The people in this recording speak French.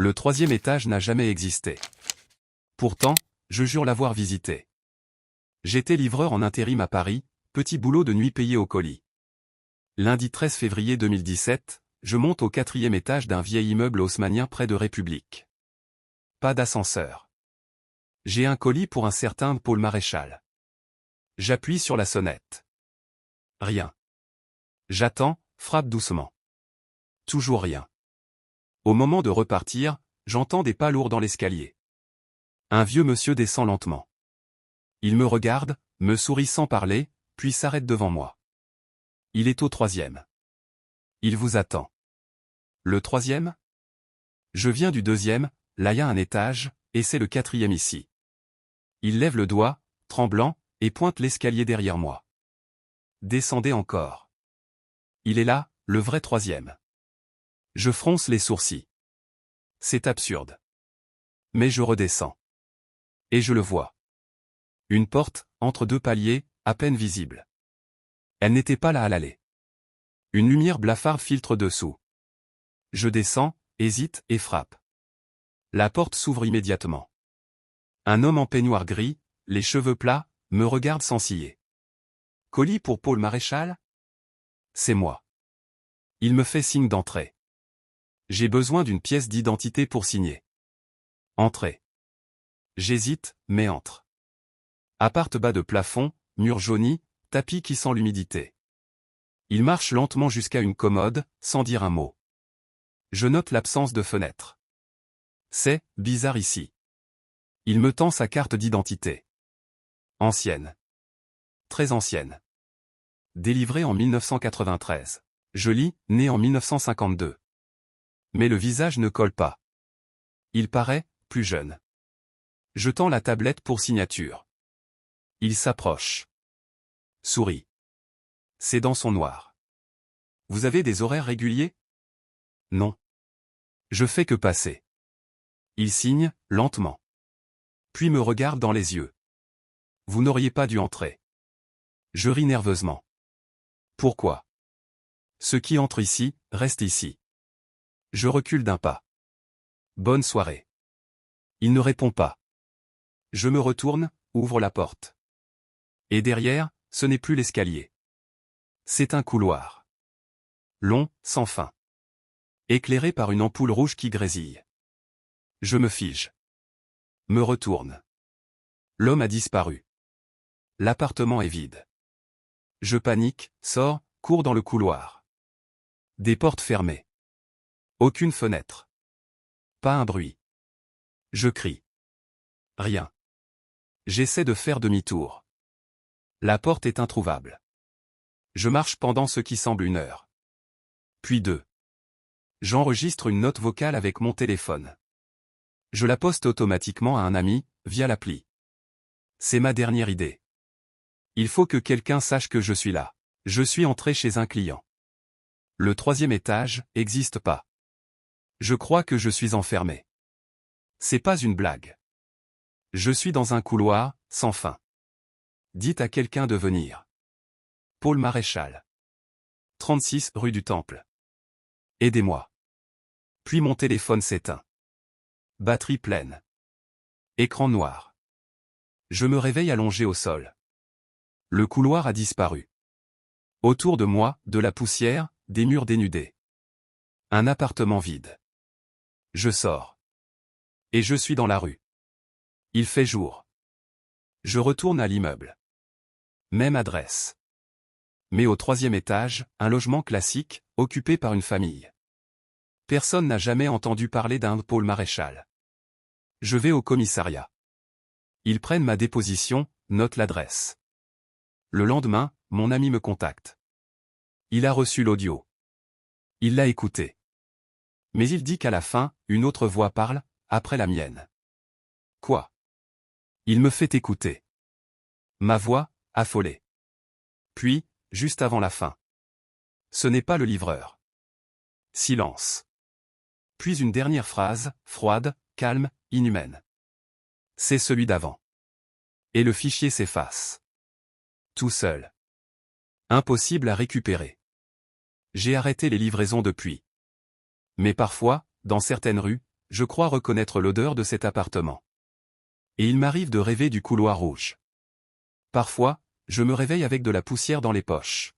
Le troisième étage n'a jamais existé. Pourtant, je jure l'avoir visité. J'étais livreur en intérim à Paris, petit boulot de nuit payé au colis. Lundi 13 février 2017, je monte au 4e étage d'un vieil immeuble haussmannien près de République. Pas d'ascenseur. J'ai un colis pour un certain Paul Maréchal. J'appuie sur la sonnette. Rien. J'attends, frappe doucement. Toujours rien. Au moment de repartir, j'entends des pas lourds dans l'escalier. Un vieux monsieur descend lentement. Il me regarde, me sourit sans parler, puis s'arrête devant moi. Il est au 3e. Il vous attend. Le 3e? Je viens du 2e, là y a un étage, et c'est le 4e ici. Il lève le doigt, tremblant, et pointe l'escalier derrière moi. Descendez encore. Il est là, le vrai 3e. Je fronce les sourcils. C'est absurde. Mais je redescends. Et je le vois. Une porte, entre deux paliers, à peine visible. Elle n'était pas là à l'aller. Une lumière blafarde filtre dessous. Je descends, hésite et frappe. La porte s'ouvre immédiatement. Un homme en peignoir gris, les cheveux plats, me regarde sans ciller. Colis pour Paul Maréchal? C'est moi. Il me fait signe d'entrer. J'ai besoin d'une pièce d'identité pour signer. Entrez. J'hésite, mais entre. Appart bas de plafond, mur jauni, tapis qui sent l'humidité. Il marche lentement jusqu'à une commode, sans dire un mot. Je note l'absence de fenêtre. C'est bizarre ici. Il me tend sa carte d'identité. Ancienne. Très ancienne. Délivrée en 1993. Je lis, né en 1952. Mais le visage ne colle pas. Il paraît plus jeune. Je tends la tablette pour signature. Il s'approche. Sourit. Ses dents sont noires. Vous avez des horaires réguliers? Non. Je fais que passer. Il signe, lentement. Puis me regarde dans les yeux. Vous n'auriez pas dû entrer. Je ris nerveusement. Pourquoi? Ceux qui entrent ici, restent ici. Je recule d'un pas. Bonne soirée. Il ne répond pas. Je me retourne, ouvre la porte. Et derrière, ce n'est plus l'escalier. C'est un couloir. Long, sans fin. Éclairé par une ampoule rouge qui grésille. Je me fige. Me retourne. L'homme a disparu. L'appartement est vide. Je panique, sors, cours dans le couloir. Des portes fermées. Aucune fenêtre. Pas un bruit. Je crie. Rien. J'essaie de faire demi-tour. La porte est introuvable. Je marche pendant ce qui semble 1 heure. Puis 2. J'enregistre une note vocale avec mon téléphone. Je la poste automatiquement à un ami, via l'appli. C'est ma dernière idée. Il faut que quelqu'un sache que je suis là. Je suis entré chez un client. Le 3e étage n'existe pas. Je crois que je suis enfermé. C'est pas une blague. Je suis dans un couloir, sans fin. Dites à quelqu'un de venir. Paul Maréchal. 36 rue du Temple. Aidez-moi. Puis mon téléphone s'éteint. Batterie pleine. Écran noir. Je me réveille allongé au sol. Le couloir a disparu. Autour de moi, de la poussière, des murs dénudés. Un appartement vide. Je sors. Et je suis dans la rue. Il fait jour. Je retourne à l'immeuble. Même adresse. Mais au 3e étage, un logement classique, occupé par une famille. Personne n'a jamais entendu parler d'un Paul Maréchal. Je vais au commissariat. Ils prennent ma déposition, notent l'adresse. Le lendemain, mon ami me contacte. Il a reçu l'audio. Il l'a écouté. Mais il dit qu'à la fin, une autre voix parle, après la mienne. Quoi? Il me fait écouter. Ma voix, affolée. Puis, juste avant la fin. Ce n'est pas le livreur. Silence. Puis une dernière phrase, froide, calme, inhumaine. C'est celui d'avant. Et le fichier s'efface. Tout seul. Impossible à récupérer. J'ai arrêté les livraisons depuis. Mais parfois, dans certaines rues, je crois reconnaître l'odeur de cet appartement. Et il m'arrive de rêver du couloir rouge. Parfois, je me réveille avec de la poussière dans les poches.